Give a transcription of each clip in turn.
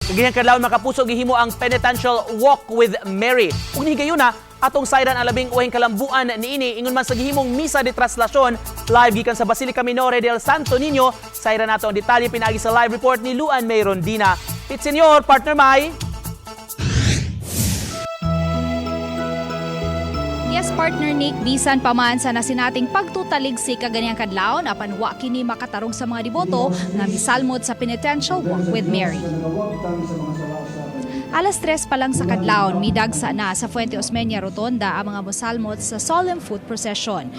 Ganyan kadlawon makapuso gihimo ang penitential walk with Mary. Ug ni gayuna atong sayran ang labing uhing kalambuan niini ingon man sa gihimong misa de traslasyon live gikan sa Basilica Minore del Santo Niño. Sayran nato ang detalye pinaagi sa live report ni Luan May Rondina. Pit Senyor, partner May. Yes, partner Nick, bisan paman sa nasinating pagtutalig si kaganyang kadlawon apan wa kini makatarong sa mga deboto nga misalmod sa penitential walk with Mary. Alas 3 pa lang sa kadlawon, midagsa na sa Fuente Osmeña Rotonda ang mga mosalmot sa solemn foot procession.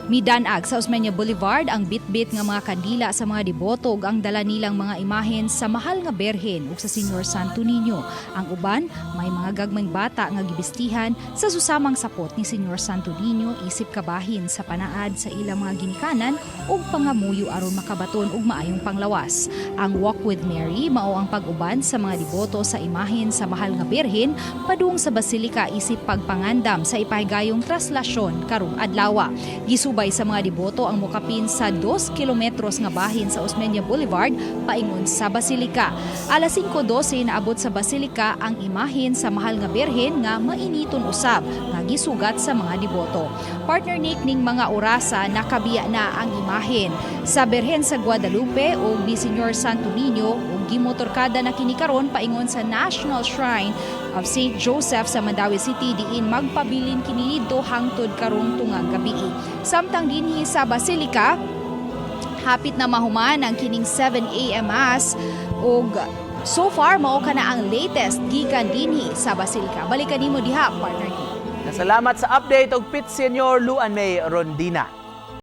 Midanag sa Osmeña Boulevard ang bitbit nga mga kandila sa mga deboto ug ang dala nilang mga imahen sa mahal nga berhen ug sa Señor Santo Niño. Ang uban may mga gagmayng bata nga gibistihan sa susamang sapot ni Señor Santo Niño isip kabahin sa panaad sa ilang mga ginikanan ug pangamuyo aron makabaton ug maayong panglawas. Ang Walk with Mary mao ang pag-uban sa mga deboto sa imahen sa mahal nga berhen padung sa basilika isip pagpangandam sa ipahigayong traslasyon karong adlaw. Gisubay sa mga deboto ang mokapin sa 2 kilometros nga bahin sa Osmeña Boulevard paingon sa basilika. Alas 5:12 naabot sa basilika ang imahen sa mahal nga berhen nga mainiton usab nga gisugat sa mga deboto. Partner Nick ning mga orasa nakabiya na ang imahen sa berhen sa Guadalupe ug ni Señor Santo Niño ug gimotorkada na kini karon paingon sa National Shrine of St. Joseph sa Mandawi City diin magpabilin kini didto hangtod karong tungang gabi. Samtang dinhi sa basilika hapit na mahuman ang kining 7 AM Mass ug so far mao kana ang latest gikan dinhi sa basilika. Balikan nimo diha, partner. Salamat sa update og Pit Senyor Luan May Rondina.